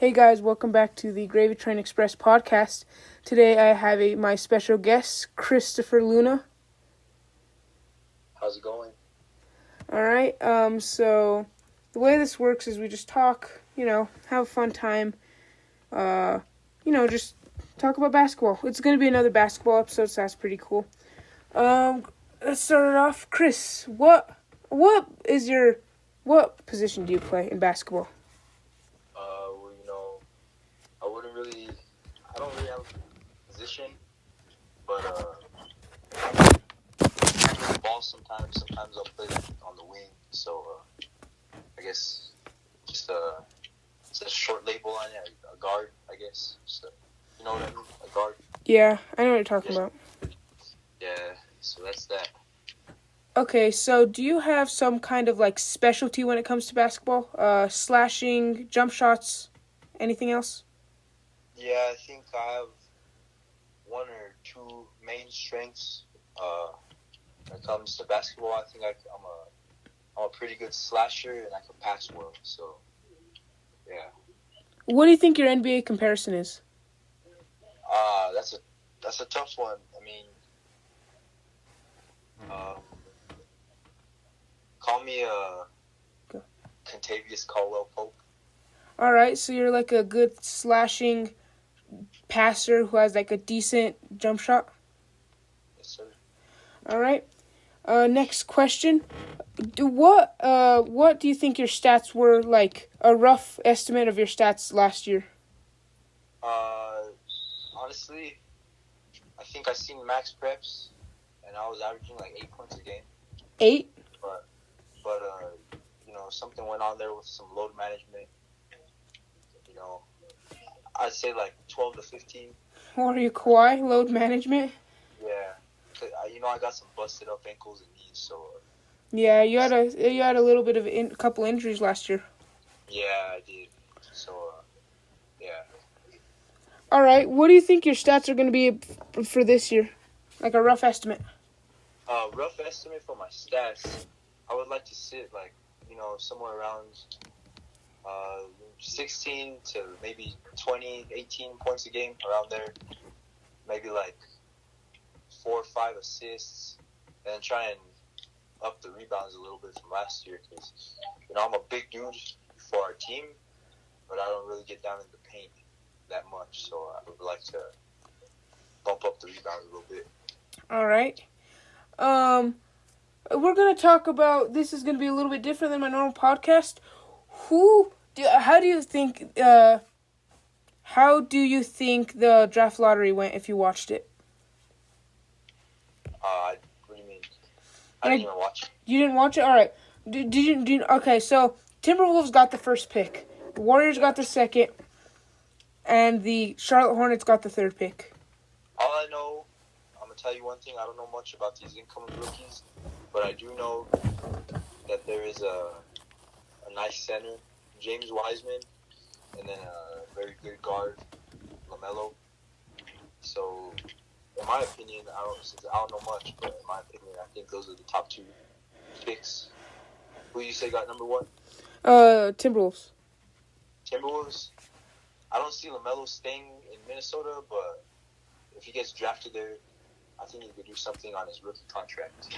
Hey guys, welcome back to the GravyTrain Express podcast. Today I have my special guest, Christopher Luna. How's it going? All right, so the way this works is we just talk, have a fun time, just talk about basketball. It's going to be another basketball episode, so that's pretty cool. Let's start it off. Chris, what position do you play in basketball? I don't really have a position, but I play the ball sometimes. Sometimes I'll play on the wing. So I guess just it's a short label on it, a guard. I guess. So, you know what I mean? A guard. Yeah, I know what you're talking about. Yeah. So that's that. Okay, so do you have some kind of specialty when it comes to basketball? Slashing, jump shots, anything else? Yeah, I think I have one or two main strengths when it comes to basketball. I think I'm a pretty good slasher and I can pass well. So, yeah. What do you think your NBA comparison is? That's a tough one. I mean, call me Contavious Caldwell Pope. All right, so you're like a good slashing passer who has a decent jump shot? Yes, sir. All right. Next question. What do you think your stats were, a rough estimate of your stats last year? Honestly, I think I seen max preps, and I was averaging 8 points a game. 8? But something went on there with some load management. I'd say 12 to 15. What are you, Kawhi? Load management? Yeah. I got some busted up ankles and knees, so. Yeah, you had a little bit of a couple injuries last year. Yeah, I did. So, yeah. All right, what do you think your stats are going to be for this year? Like a rough estimate. Rough estimate for my stats, I would like to sit somewhere around 16 to maybe 20, 18 points a game, around there. Maybe 4 or 5 assists, and try and up the rebounds a little bit from last year because, I'm a big dude for our team, but I don't really get down in the paint that much, so I would like to bump up the rebounds a little bit. All right. We're going to talk about, this is going to be a little bit different than my normal podcast. How do you think the draft lottery went if you watched it? What do you mean? I didn't even watch it. You didn't watch it? All right. Okay, so Timberwolves got the first pick. The Warriors got the second. And the Charlotte Hornets got the third pick. All I know, I'm going to tell you one thing. I don't know much about these incoming rookies, but I do know that there is a nice center, James Wiseman, and then a very good guard, LaMelo. So, in my opinion, I don't know much, but in my opinion, I think those are the top 2 picks. Who you say got number 1? Timberwolves. Timberwolves? I don't see LaMelo staying in Minnesota, but if he gets drafted there, I think he could do something on his rookie contract.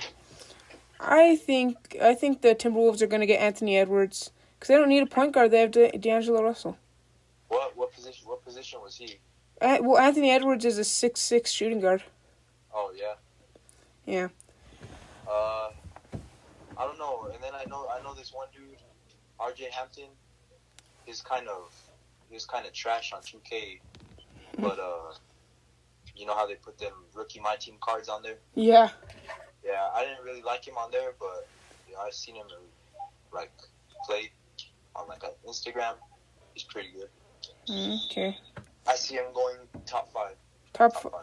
I think the Timberwolves are going to get Anthony Edwards because they don't need a point guard. They have D'Angelo Russell. What position was he? Well, Anthony Edwards is a 6'6" shooting guard. Oh yeah. Yeah. I don't know. And then I know this one dude, RJ Hampton. He's kind of trash on 2K, but you know how they put them rookie my team cards on there? Yeah. Yeah, I didn't really like him on there, but I've seen him play on Instagram. He's pretty good. Okay. I see him going top 5. Top 5.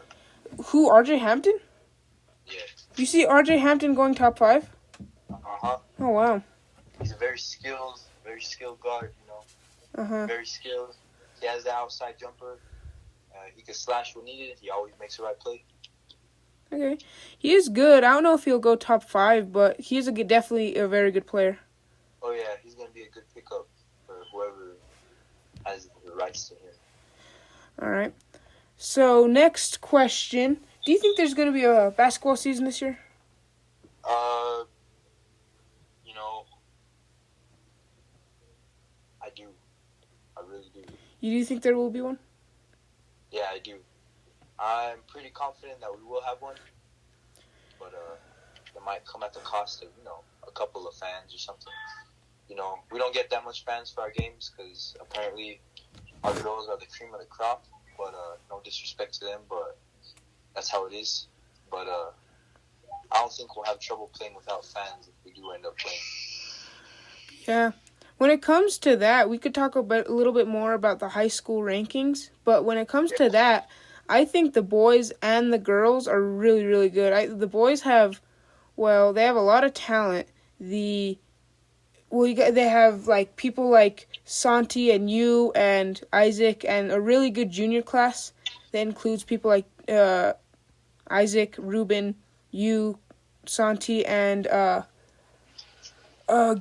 Who, RJ Hampton? Yeah. You see RJ Hampton going top 5? Uh-huh. Oh, wow. He's a very skilled guard, Uh-huh. Very skilled. He has the outside jumper. He can slash when needed. He always makes the right play. Okay. He is good. I don't know if he'll go top 5, but he's definitely a very good player. Oh, yeah. He's going to be a good pickup for whoever has the rights to him. All right. So next question: do you think there's going to be a basketball season this year? You know, I do. I really do. You do think there will be one? Yeah, I do. I'm pretty confident that we will have one, but it might come at the cost of a couple of fans or something. We don't get that much fans for our games because apparently our girls are the cream of the crop. But no disrespect to them, but that's how it is. But I don't think we'll have trouble playing without fans if we do end up playing. Yeah. When it comes to that, we could talk a little bit more about the high school rankings. But when it comes to that, I think the boys and the girls are really, really good. The boys have, they have a lot of talent. They have like people like Santi and you and Isaac and a really good junior class that includes people like Isaac, Ruben, you, Santi, and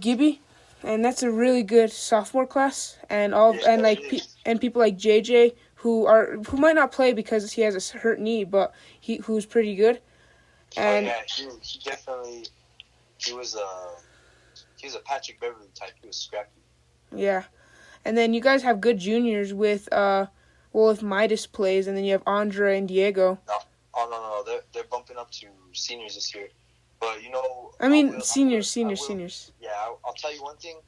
Gibby, and that's a really good sophomore class. And people like JJ who might not play because he has a hurt knee, but who's pretty good. And he was a Patrick Beverly type. He was scrappy. Yeah. And then you guys have good juniors with if Midas plays, and then you have Andre and Diego. No. They're bumping up to seniors this year. But, seniors. Yeah, I'll tell you one thing.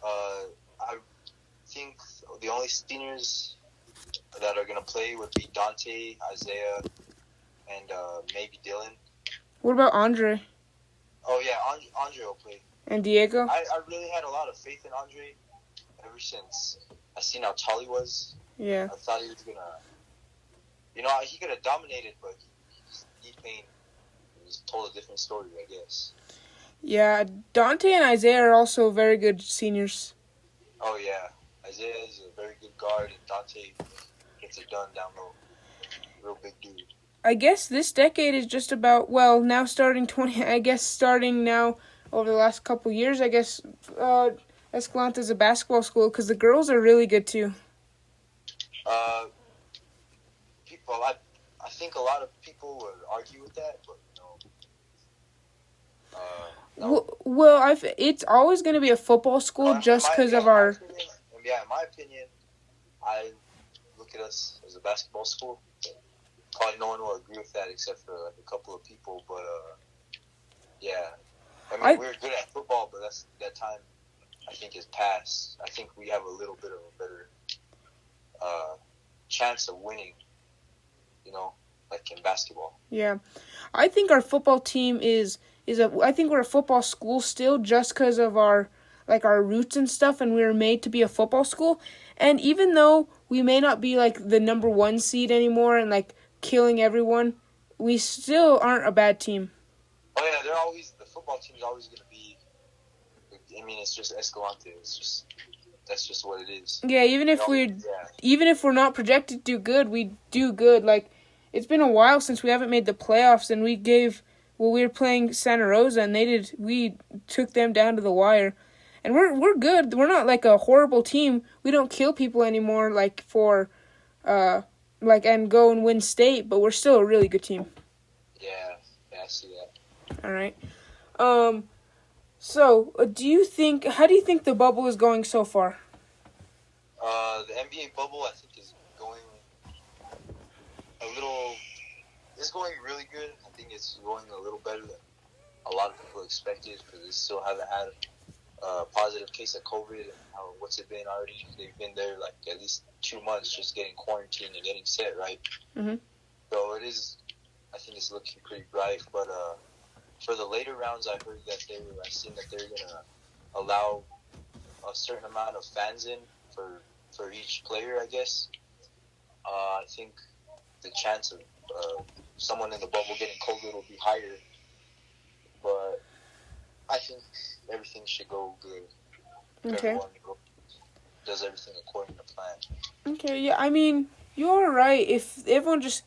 I think the only seniors that are going to play would be Dante, Isaiah, and maybe Dylan. What about Andre? Oh, yeah, Andre will play. And Diego? I really had a lot of faith in Andre ever since I seen how tall he was. Yeah. I thought he was going to... he could have dominated, but he told a different story, I guess. Yeah, Dante and Isaiah are also very good seniors. Oh, yeah. Isaiah is a very good guard, and Dante gets it done down low. Real big dude. I guess this decade is just about, now starting now over the last couple years, I guess Escalante is a basketball school because the girls are really good too. I think a lot of people would argue with that, but no. It's always going to be a football school just because of our. In my opinion, I look at us as a basketball school. Probably no one will agree with that except for like a couple of people, but yeah. We're good at football, but that time I think is past. I think we have a little bit of a better chance of winning, like in basketball. Yeah. I think our football team I think we're a football school still just because of our roots and stuff, and we were made to be a football school. And even though we may not be like the number 1 seed anymore and like killing everyone, we still aren't a bad team. Oh yeah, the football team is always going to be. It's just Escalante. That's just what it is. Yeah, even if we're not projected to do good, we do good. Like, it's been a while since we haven't made the playoffs, and we were playing Santa Rosa, and we took them down to the wire, and we're good. We're not like a horrible team. We don't kill people anymore, and go and win state, but we're still a really good team. Yeah, I see that. All right. So, how do you think the bubble is going so far? The NBA bubble, I think, is going it's going really good. I think it's going a little better than a lot of people expected because they still haven't had a positive case of COVID. And what's it been already? They've been there like at least 2 months just getting quarantined and getting set, right? Mm-hmm. So I think it's looking pretty bright, but for the later rounds, I seen that they're gonna allow a certain amount of fans in for each player, I guess. I think the chance of someone in the bubble getting COVID will be higher, but I think everything should go good. Okay. Everyone does everything according to plan. Okay, yeah, you're right. If everyone just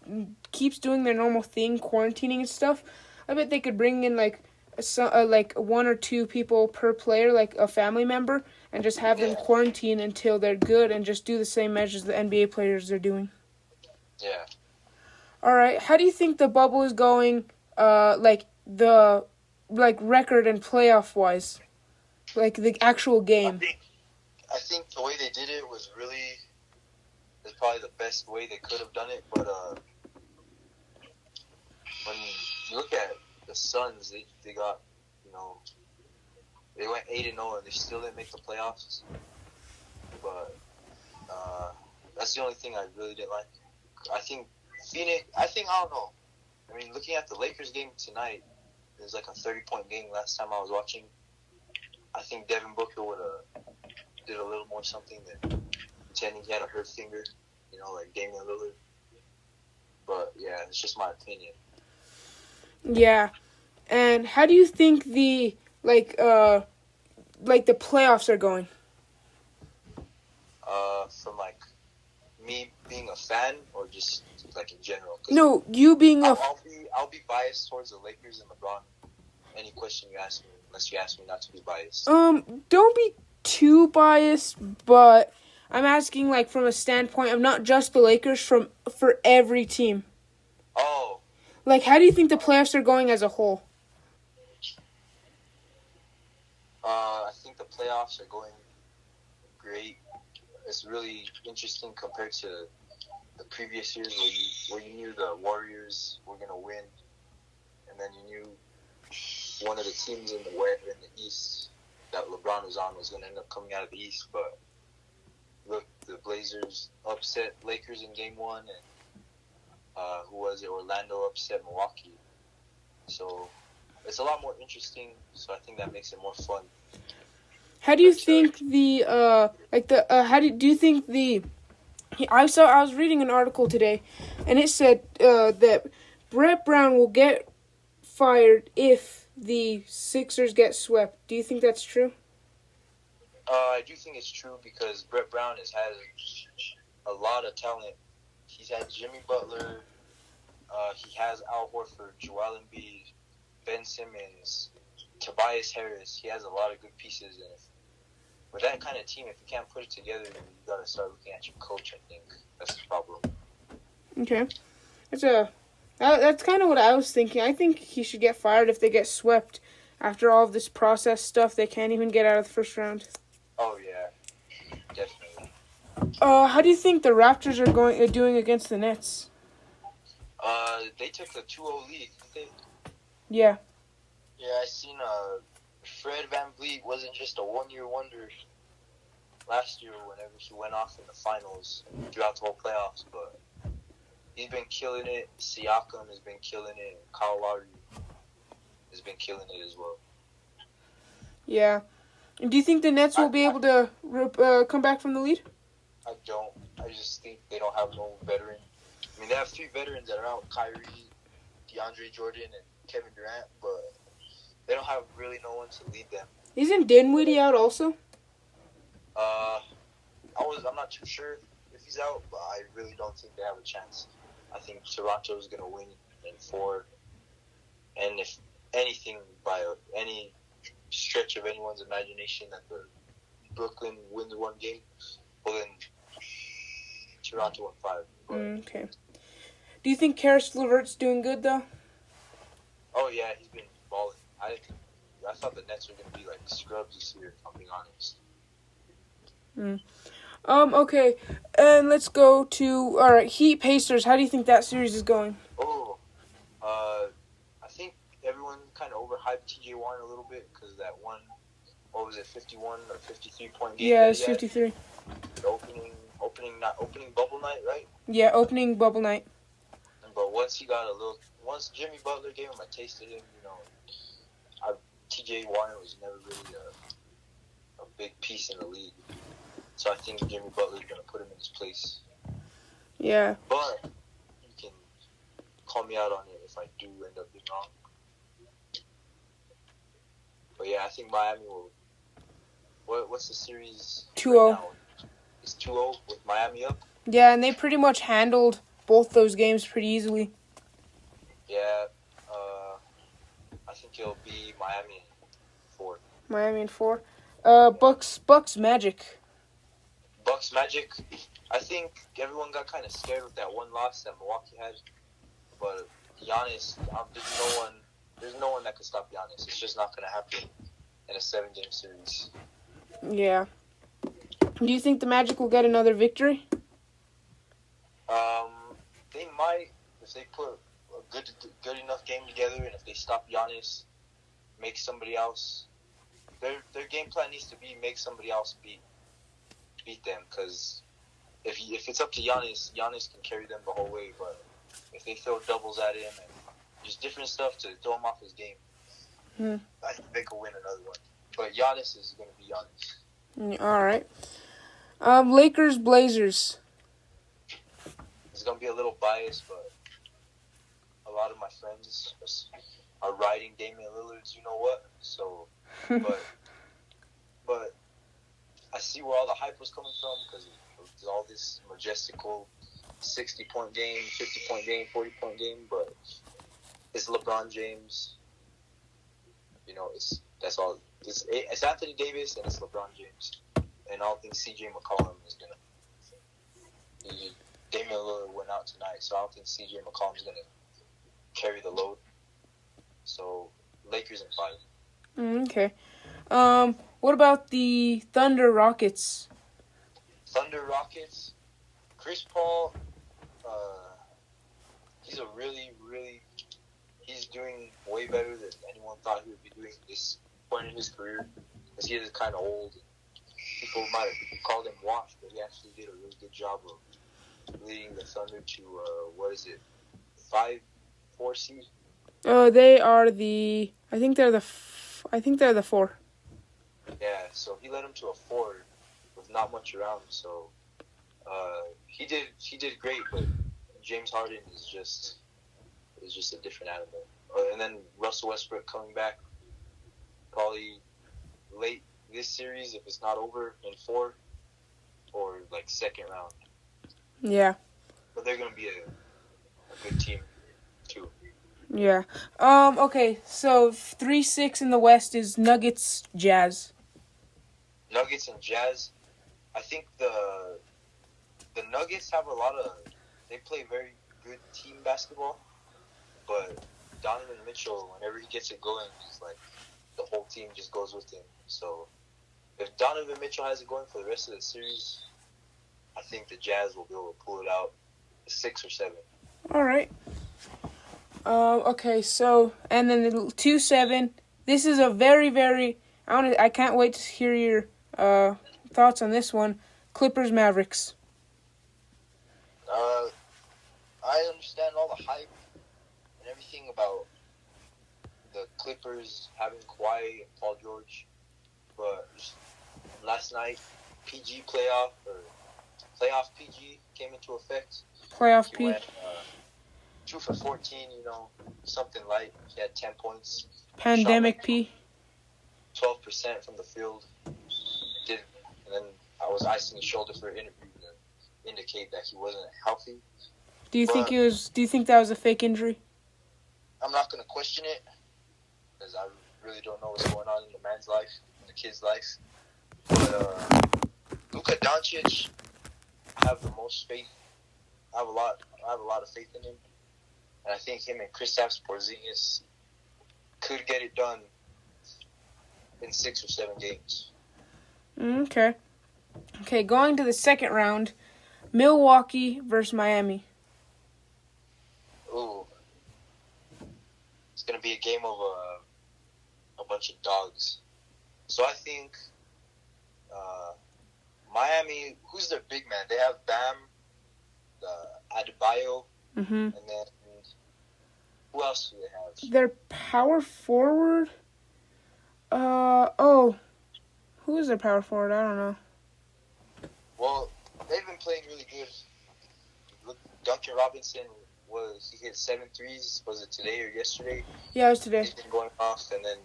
keeps doing their normal thing, quarantining and stuff, I bet they could bring in like 1 or 2 people per player, like a family member, and just have them quarantine until they're good and just do the same measures the NBA players are doing. Yeah. All right. How do you think the bubble is going? Record and playoff wise, like the actual game. I think the way they did it was probably the best way they could have done it. But when you look at the Suns, they got, they went 8-0 and they still didn't make the playoffs. But that's the only thing I really didn't like. I think Phoenix. I don't know. I mean, looking at the Lakers game tonight, it was like a 30-point game last time I was watching. I think Devin Booker would have did a little more something than pretending he had a hurt finger, like Damian Lillard. But yeah, it's just my opinion. Yeah, and how do you think the the playoffs are going? From like me being a fan or just like in general? No, you being I'll be biased towards the Lakers and LeBron. Any question you ask me, unless you ask me not to be biased. Don't be too biased, but I'm asking like from a standpoint of not just the Lakers, for every team. Oh. Like, how do you think the playoffs are going as a whole? I think the playoffs are going great. It's really interesting compared to the previous years where you knew the Warriors were going to win, and then you knew one of the teams in the East that LeBron was on was going to end up coming out of the East. But look, the Blazers upset Lakers in Game 1, and Orlando upset Milwaukee. So it's a lot more interesting. So I think that makes it more fun. How do you think do you think I was reading an article today, and it said that Brett Brown will get fired if the Sixers get swept. Do you think that's true? I do think it's true because Brett Brown has had a lot of talent. He's had Jimmy Butler. He has Al Horford, Joel Embiid, Ben Simmons, Tobias Harris. He has a lot of good pieces, and with that kind of team, if you can't put it together, then you got to start looking at your coach. I think that's the problem. Okay, that's kind of what I was thinking. I think he should get fired if they get swept. After all of this process stuff, they can't even get out of the first round. Oh yeah, definitely. How do you think the Raptors are doing against the Nets? They took the 2-0 lead, didn't they? Yeah. Yeah, I seen Fred VanVleet wasn't just a one-year wonder last year whenever he went off in the finals throughout the whole playoffs, but he's been killing it. Siakam has been killing it. Kyle Lowry has been killing it as well. Yeah. Do you think the Nets will be able to come back from the lead? I don't. I just think they don't have no veteran. I mean, they have 3 veterans that are out: Kyrie, DeAndre Jordan, and Kevin Durant, but they don't have really no one to lead them. Isn't Dinwiddie out also? I'm not too sure if he's out, but I really don't think they have a chance. I think Toronto is going to win in 4, and if anything, by any stretch of anyone's imagination that the Brooklyn wins 1 game, well then Toronto won 5. Okay. Do you think Karis LeVert's doing good though? Oh yeah, he's been balling. I thought the Nets were going to be like scrubs this year, if I'm being honest. Okay, and let's go to Heat Pacers. How do you think that series is going? I think everyone kind of overhyped TJ Warren a little bit because that one, 51 or 53 point game? Yeah, it's 53. Opening bubble night, right? Yeah, opening bubble night. But once once Jimmy Butler gave him a taste of him, TJ Warren was never really a big piece in the league. So I think Jimmy Butler's going to put him in his place. Yeah. But you can call me out on it if I do end up being wrong. But yeah, I think Miami will. What's the series? 2-0. Right now? It's 2-0 with Miami up? Yeah, and they pretty much handled both those games pretty easily. Yeah. I think it'll be Miami in 4. Miami in 4. Bucks Magic. Bucks Magic. I think everyone got kind of scared with that one loss that Milwaukee had, but Giannis, there's no one that could stop Giannis. It's just not gonna happen in a 7-game series. Yeah. Do you think the Magic will get another victory? They might if they put a good enough game together, and if they stop Giannis, make somebody else. Their game plan needs to be make somebody else beat them, because if it's up to Giannis can carry them the whole way. But if they throw doubles at him and just different stuff to throw him off his game, I think they could win another one. But Giannis is going to be Giannis. All right. Lakers Blazers. It's going to be a little biased, but a lot of my friends are riding Damian Lillard's, you know what? So, but I see where all the hype was coming from, because all this majestical 60-point game, 50-point game, 40-point game, but it's LeBron James. You know, that's all. It's Anthony Davis and it's LeBron James. And I don't think C.J. McCollum is going to... Damian Lillard went out tonight, so I don't think C.J. McCollum is going to carry the load. So, Lakers in 5. Okay. What about the Thunder Rockets? Thunder Rockets. Chris Paul, he's a really, he's doing way better than anyone thought he would be doing at this point in his career, because he is kind of old. People might have called him washed, but he actually did a really good job of leading the Thunder to, 5-4 seed? They are the. I think they're the 4. Yeah, so he led them to a 4 with not much around. So he did great, but James Harden is just a different animal. And then Russell Westbrook coming back probably late this series, if it's not over, in 4 or like second round. Yeah. But they're gonna be a good team too. Yeah. Okay. So 3-6 in the West is Nuggets Jazz. Nuggets and Jazz. I think the Nuggets have they play very good team basketball, but Donovan Mitchell, whenever he gets it going, it's like the whole team just goes with him. So if Donovan Mitchell has it going for the rest of the series, I think the Jazz will be able to pull it out 6 or 7. All right. Okay, so, and then the 2-7. This is a very, very... I can't wait to hear your thoughts on this one. Clippers Mavericks. I understand all the hype and everything about the Clippers having Kawhi and Paul George, but last night, playoff PG came into effect. Playoff He P. went 2 for 14, something light. He had 10 points. Pandemic P. 12% from the field. And then I was icing his shoulder for an interview to indicate that he wasn't healthy. Do you think that was a fake injury? I'm not going to question it, because I really don't know what's going on in the man's life, in the kid's life. But Luka Doncic, I have the most faith. I have a lot of faith in him, and I think him and Kristaps Porzingis could get it done in 6 or 7 games. Okay, going to the second round, Milwaukee versus Miami. Ooh, it's gonna be a game of a bunch of dogs. So I think Miami. Who's their big man? They have Bam, Adebayo, and then who else do they have? Their power forward. Who is their power forward? I don't know. Well, they've been playing really good. Duncan Robinson he hit 7 threes. Was it today or yesterday? Yeah, it was today. He's been going off, and then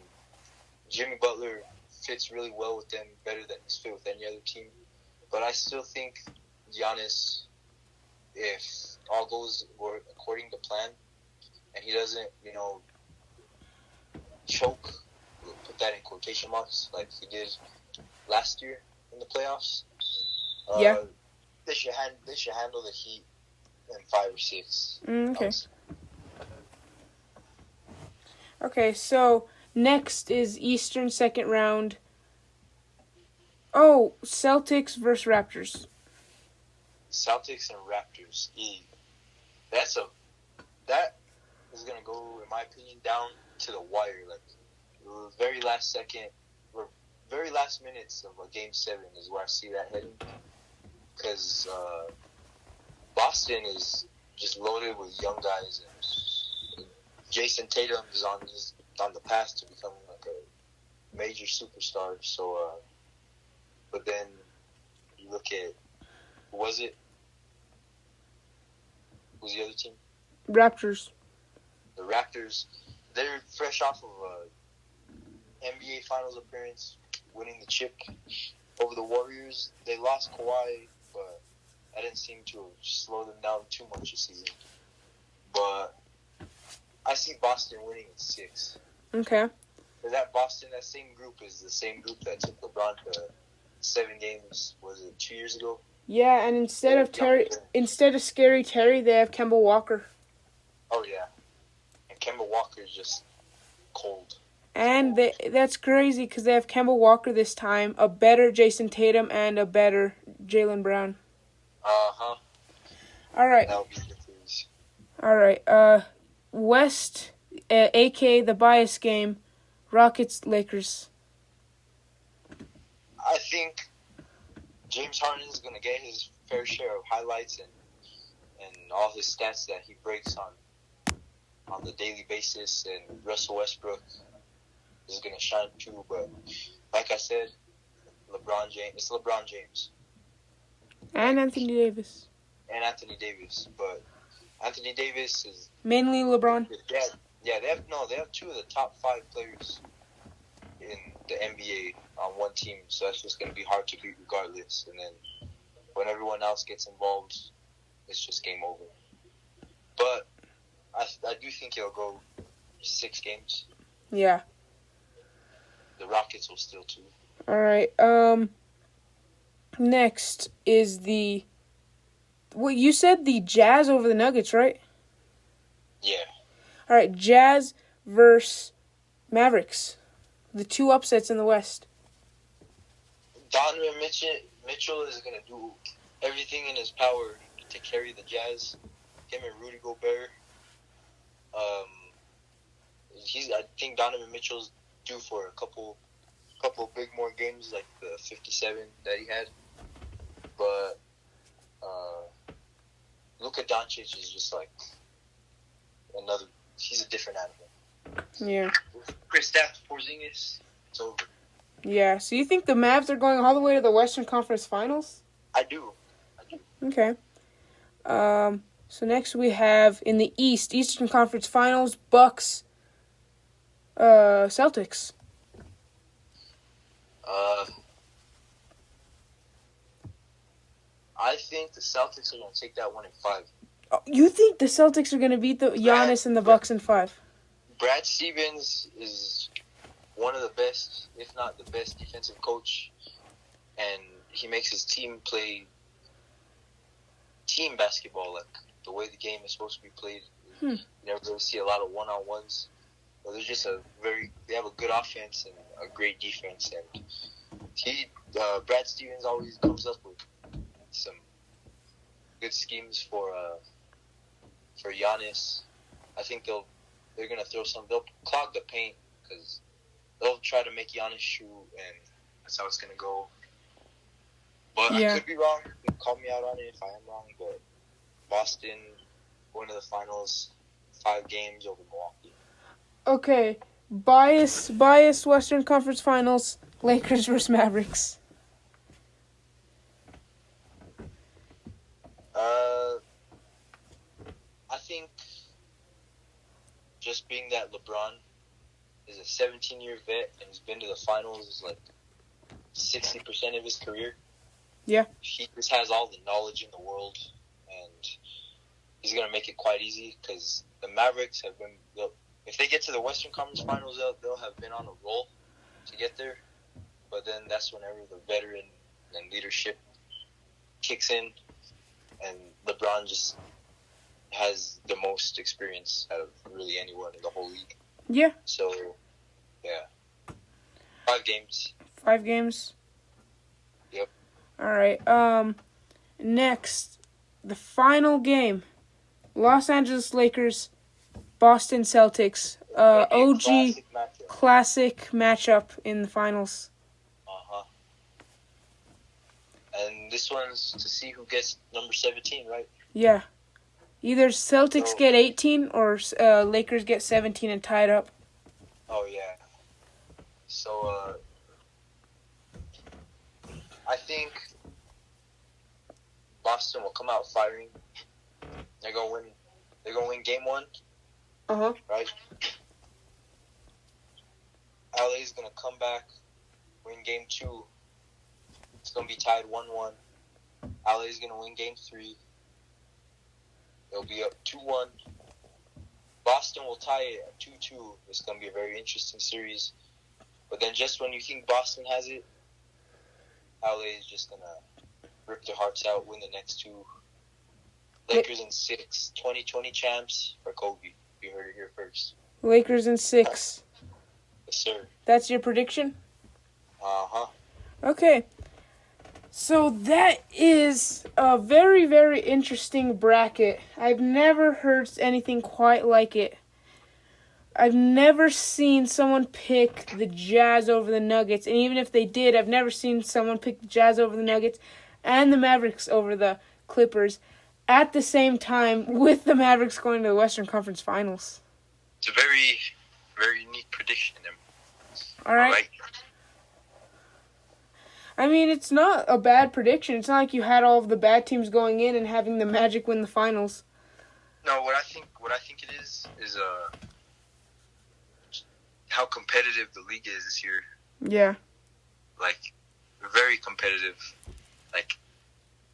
Jimmy Butler fits really well with them, better than he's fit with any other team. But I still think Giannis, if all goes according to plan, and he doesn't, choke, we'll put that in quotation marks, like he did last year in the playoffs. Yeah. They should handle the Heat in 5 or 6. Okay. Okay, so next is Eastern second round. Oh, Celtics versus Raptors. Celtics and Raptors. That is gonna go, in my opinion, down to the wire. Like the very last second or very last minutes of a Game 7 is where I see that heading. Because Boston is just loaded with young guys, and Jason Tatum is on the path to becoming like a major superstar. So, but then you look at who was it? Who's the other team? Raptors. The Raptors. They're fresh off of a NBA Finals appearance, winning the chip over the Warriors. They lost Kawhi, but that didn't seem to slow them down too much this season. But I see Boston winning in 6. Okay. That same group is the same group that took LeBron to 7 games. Was it 2 years ago? Yeah, and instead of Scary Terry, they have Kemba Walker. Oh yeah, and Kemba Walker is just cold. And that's crazy because they have Kemba Walker this time, a better Jason Tatum, and a better Jaylen Brown. Uh-huh. All right. That'll be the case. All right. West, a.k.a. the bias game, Rockets, Lakers. I think James Harden is going to get his fair share of highlights and all his stats that he breaks on the daily basis, and Russell Westbrook is going to shine too. But like I said, it's LeBron James. And Anthony Davis. But Anthony Davis is mainly LeBron. Yeah, they have 2 of the top 5 players in the NBA on one team, so that's just going to be hard to beat regardless. And then when everyone else gets involved, it's just game over. But I do think it'll go 6 games. Yeah. The Rockets will still too. All right. Next is you said the Jazz over the Nuggets, right? Yeah. All right, Jazz versus Mavericks. The 2 upsets in the West. Donovan Mitchell is going to do everything in his power to carry the Jazz. Him and Rudy Gobert. I think Donovan Mitchell's due for a couple big more games, like the 57 that he had. But Luka Doncic is just like he's a different animal. Yeah. Kristaps Porzingis, it's over. Yeah, so you think the Mavs are going all the way to the Western Conference Finals? I do. Okay. So next we have in the East, Eastern Conference Finals, Bucks, Celtics. I think the Celtics are going to take that one in 5. Oh, you think the Celtics are going to beat the Giannis and the Bucks in 5? Brad Stevens is one of the best, if not the best, defensive coach, and he makes his team play team basketball, like the way the game is supposed to be played. You never really see a lot of one-on-ones. But they're just they have a good offense and a great defense, and Brad Stevens always comes up with some good schemes for Giannis. I think they're gonna they'll clog the paint because they'll try to make Giannis shoot, and that's how it's gonna go. But I could be wrong. You can call me out on it if I am wrong. But Boston going to the finals, 5 games over Milwaukee. Okay, bias Western Conference Finals, Lakers versus Mavericks. I think just being that LeBron is a 17-year vet and he's been to the finals like 60% of his career. Yeah. He just has all the knowledge in the world, and he's going to make it quite easy because the Mavericks have been, if they get to the Western Conference Finals, they'll have been on a roll to get there. but then that's whenever the veteran and leadership kicks in, and LeBron just has the most experience out of really anyone in the whole league. Yeah. So, yeah. 5 games. 5 games? Yep. All right. Next, the final game. Los Angeles Lakers, Boston Celtics. OG classic matchup in the finals. Uh-huh. And this one's to see who gets number 17, right? Yeah. Either Celtics get 18 or Lakers get 17 and tie it up. Oh, yeah. So, I think Boston will come out firing. They're gonna win. They're gonna win game 1. Right. LA's gonna come back, win game 2. It's gonna be tied 1-1. LA's gonna win game 3. They'll be up 2-1. Boston will tie it at 2-2. It's gonna be a very interesting series. But then just when you think Boston has it, LA is just gonna rip their hearts out, win the next 2. Lakers in 6, 2020 champs for Kobe. You heard it here first. Lakers in 6. Yes, sir. That's your prediction? Uh-huh. Okay. So that is a very, very interesting bracket. I've never heard anything quite like it. I've never seen someone pick the Jazz over the Nuggets. And even if they did, I've never seen someone pick the Jazz over the Nuggets and the Mavericks over the Clippers at the same time, with the Mavericks going to the Western Conference Finals. It's a very, very unique prediction. All right. I mean, it's not a bad prediction. It's not like you had all of the bad teams going in and having the Magic win the finals. No, what I think it is how competitive the league is this year. Yeah. Like, very competitive. Like,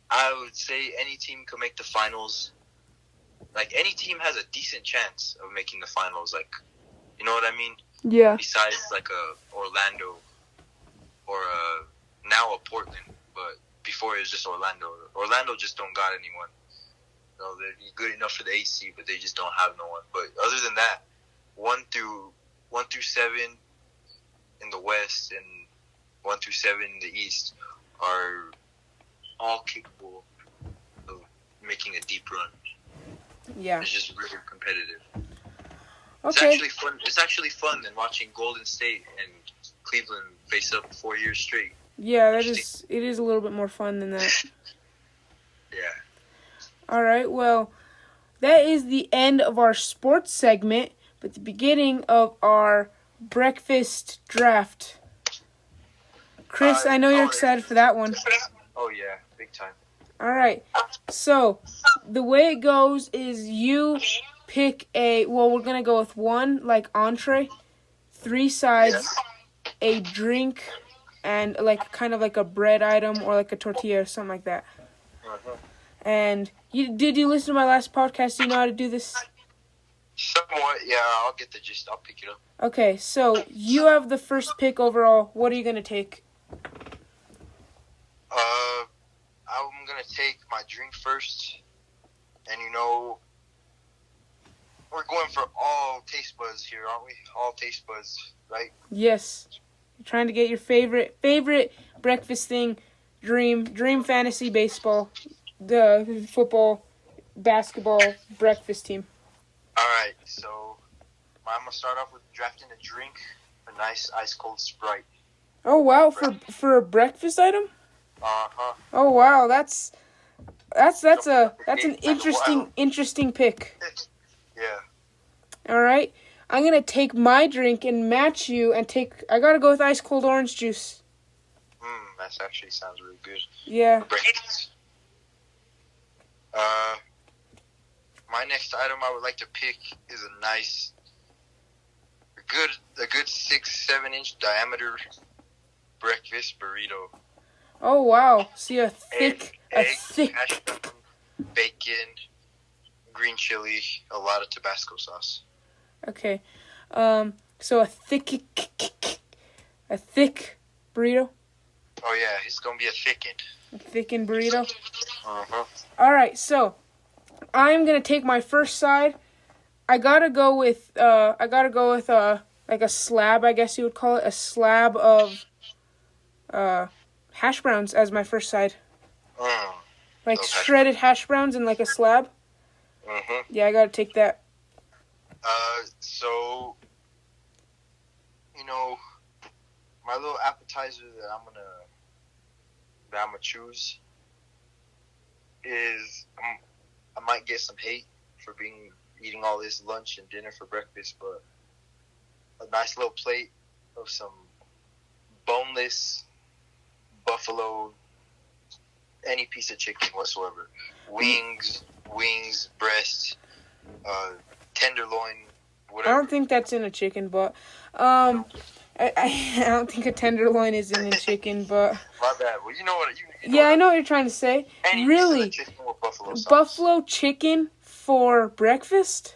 I would say any team could make the finals. Like, any team has a decent chance of making the finals. Like, you know what I mean? Yeah. Besides, like, a Orlando or now a Portland. But before it was just Orlando. Orlando just don't got anyone. You know, they're good enough for the AC, but they just don't have no one. But other than that, 1 through 7 in the West and 1 through 7 in the East are all capable of making a deep run. Yeah. It's just really competitive. Okay. It's actually fun than watching Golden State and Cleveland face up 4 years straight. Yeah, it is a little bit more fun than that. Yeah. All right, well, that is the end of our sports segment, but the beginning of our breakfast draft. Chris, I know you're excited for that one. Oh, yeah, big time. All right, so the way it goes is you pick we're going to go with 1, like, entree, 3 sides, a drink, and, like, kind of like a bread item or, like, a tortilla or something like that. Uh-huh. And did you listen to my last podcast? Do you know how to do this? Somewhat, yeah, I'll get the gist. I'll pick it up. Okay, so you have the first pick overall. What are you going to take? I'm going to take my drink first. And, you know, we're going for all taste buds here, aren't we? All taste buds, right? Yes. You're trying to get your favorite breakfast thing, dream fantasy baseball, the football, basketball breakfast team. All right, so I'm going to start off with drafting a drink, a nice ice-cold Sprite. Oh, wow, for a breakfast item? Uh-huh. Oh, wow, that's an interesting pick. Yeah. All right. I'm going to take my drink and match you and I got to go with ice cold orange juice. That actually sounds really good. Yeah. My next item I would like to pick is a good 6-7 inch diameter breakfast burrito. Oh, wow. See a thick hash brown, bacon, green chili, a lot of Tabasco sauce. burrito? Oh yeah, it's gonna be a thickened. A thickened burrito? Uh-huh. Alright, so I'm gonna take my first side. I gotta go with like a slab, I guess you would call it. A slab of hash browns as my first side. Like Those shredded hash browns in like a slab. Mm-hmm. Yeah, I gotta take that. So, you know, my little appetizer that I'm gonna choose is I might get some hate for eating all this lunch and dinner for breakfast, but a nice little plate of some boneless buffalo, any piece of chicken whatsoever, wings, breast, tenderloin, whatever. I don't think that's in a chicken, but I don't think a tenderloin is in a chicken, but My bad. Well, you know what? I know what you're trying to say. Any Really, piece of chicken with buffalo sauce. buffalo chicken for breakfast?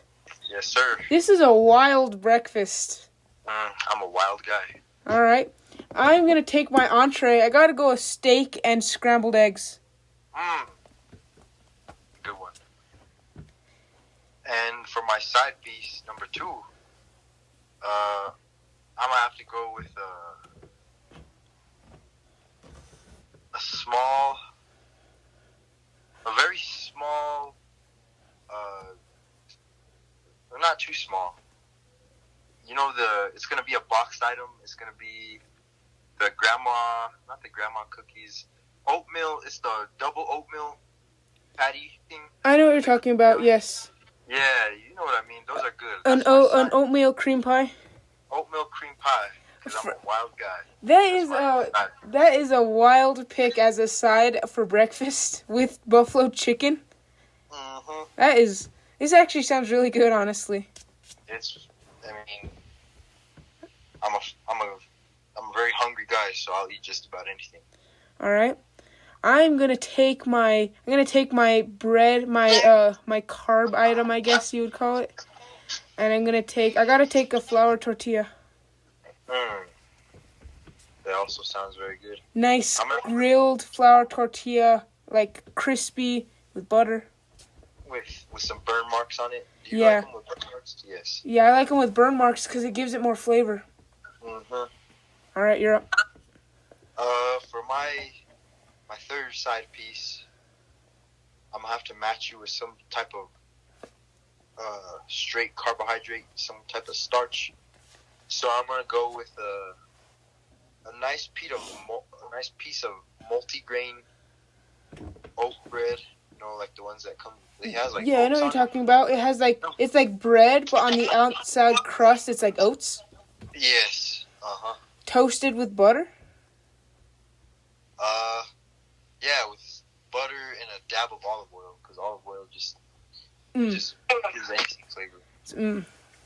Yes, sir. This is a wild breakfast. I'm a wild guy. All right, I'm gonna take my entree. I gotta go with steak and scrambled eggs. Good one. And for my side piece, number 2, I'm gonna have to go with a very small, not too small. You know, it's gonna be a boxed item. It's gonna be not the grandma cookies, oatmeal. It's the double oatmeal patty thing. I know what you're talking about. Yes. Yeah, you know what I mean. Those are good. An oatmeal cream pie. Oatmeal cream pie. Because I'm a wild guy. That is a wild pick as a side for breakfast with buffalo chicken. Mm-hmm. This actually sounds really good, honestly. I'm a very hungry guy, so I'll eat just about anything. All right. I'm gonna take my bread, my carb item, I guess you would call it, and I gotta take a flour tortilla. That also sounds very good. Nice grilled flour tortilla, like crispy with butter. With some burn marks on it. Do you Yeah. like them with burn marks? Yes. Yeah, I like them with burn marks because it gives it more flavor. Mm-hmm. All right, you're up. For my third side piece, I'm gonna have to match you with some type of straight carbohydrate, some type of starch. So I'm gonna go with a nice piece of multi-grain oat bread. You know, like the ones that come. It has like. Yeah, I know what you're talking about. It has it's like bread, but on the outside crust, it's like oats. Yes. Toasted with butter. Yeah, with butter and a dab of olive oil, because olive oil just gives anything flavor.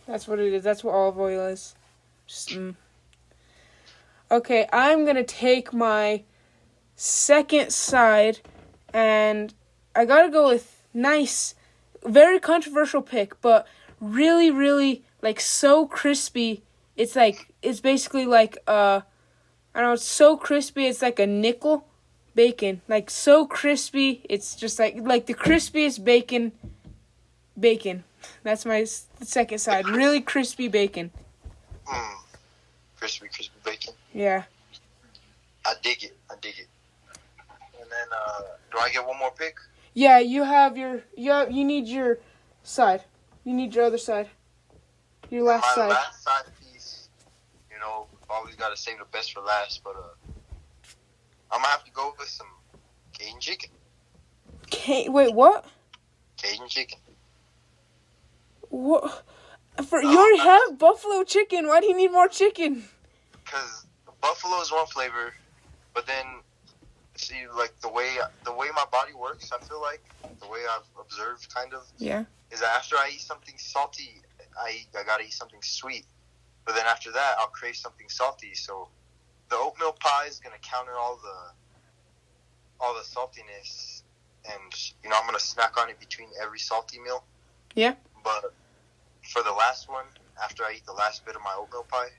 That's what it is. That's what olive oil is. Okay, I'm going to take my second side, and I got to go with nice, very controversial pick, but really, really, so crispy. It's basically I don't know, it's so crispy, it's like a nickel bacon. So crispy, it's just like the crispiest bacon. That's my second side. Really crispy bacon. Crispy bacon. Yeah. I dig it. And then, do I get one more pick? Yeah, you need your side. You need your other side. Your last side. My last side piece, always got to save the best for last, but I'm going to have to go with some Cajun chicken. Wait, what? Cajun chicken. What? You already have buffalo chicken. Why do you need more chicken? Because buffalo is one flavor, but then, see, the way my body works, I feel like, the way I've observed, kind of, is that after I eat something salty, I got to eat something sweet. But then after that, I'll crave something salty. So the oatmeal pie is going to counter all the saltiness, and I'm going to snack on it between every salty meal. Yeah. But for the last one, after I eat the last bit of my oatmeal pie,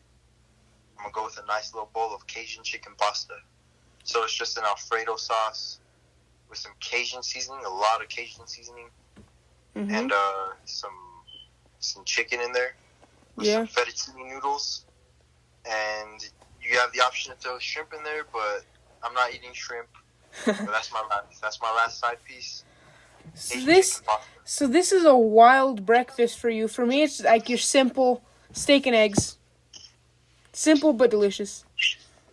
I'm going to go with a nice little bowl of Cajun chicken pasta. So it's just an Alfredo sauce with some Cajun seasoning, a lot of Cajun seasoning, and some chicken in there with some fettuccine noodles. And you have the option to throw shrimp in there, but I'm not eating shrimp. But that's my last side piece. So this is a wild breakfast for you. For me, it's like your simple steak and eggs. Simple but delicious.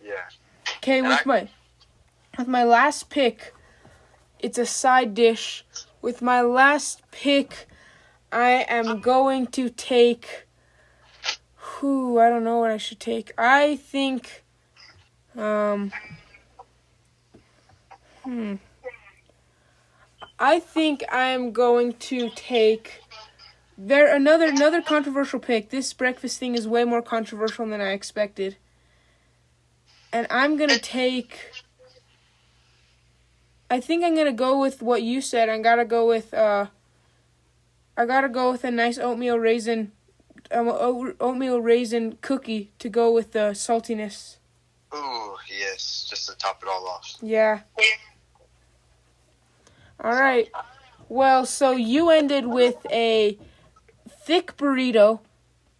Yeah. Okay, with my last pick, it's a side dish. With my last pick, I am going to take. I don't know what I should take. I think. I think I'm going to take another controversial pick. This breakfast thing is way more controversial than I expected. And I'm going to take I think I'm going to go with what you said. I got to go with a nice oatmeal raisin cookie to go with the saltiness. Ooh, yes, just to top it all off. Yeah. All right. Well, so you ended with a thick burrito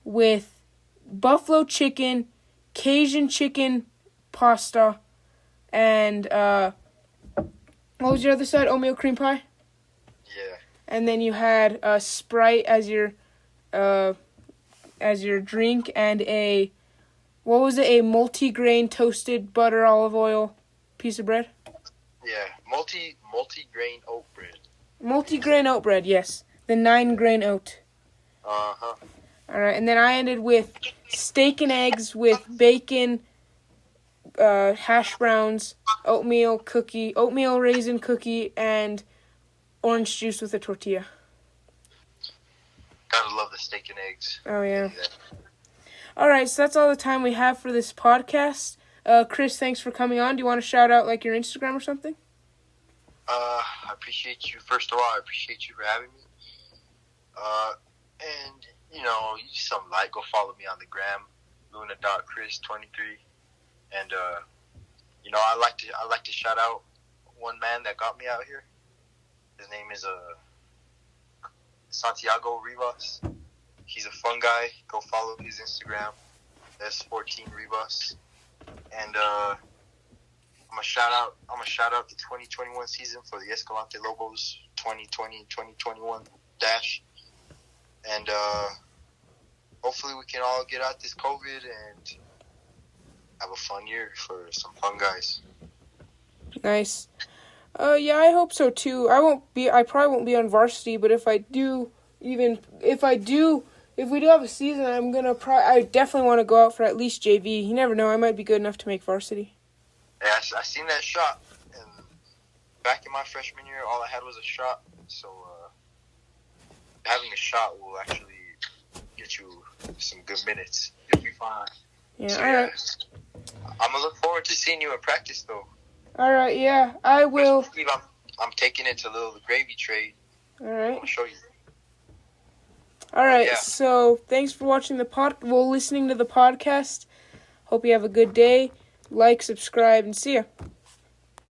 with buffalo chicken, Cajun chicken pasta, and what was your other side? Oatmeal cream pie? Yeah. And then you had a Sprite as your drink and a multi-grain toasted butter olive oil piece of bread? Yeah, multi-grain oat bread. Multi-grain oat bread, yes. The 9-grain oat. Uh-huh. All right, and then I ended with steak and eggs with bacon, hash browns, oatmeal raisin cookie, and orange juice with a tortilla. Gotta love the steak and eggs. Oh, yeah. All right, so that's all the time we have for this podcast. Chris, thanks for coming on. Do you want to shout out like your Instagram or something? I appreciate you. First of all, I appreciate you for having me. And you just something like go follow me on the gram, Luna.Chris23. And I like to shout out one man that got me out here. His name is Santiago Rivas. He's a fun guy. Go follow his Instagram. S14 Rivas. And I'm gonna shout out the 2021 season for the Escalante Lobos 2020-2021 dash. And hopefully we can all get out this COVID and have a fun year for some fun guys. Nice. Yeah, I hope so too. I probably won't be on varsity, but if we do have a season, I definitely want to go out for at least JV. You never know, I might be good enough to make varsity. Yeah, I seen that shot, and back in my freshman year, all I had was a shot, so having a shot will actually get you some good minutes. You'll be fine. Yeah, so, alright. I'm going to look forward to seeing you in practice, though. Alright, yeah, I will. I'm taking it to the GravyTrain. Alright. I'll show you. Alright, So thanks for watching listening to the podcast. Hope you have a good day. Like, subscribe, and see ya.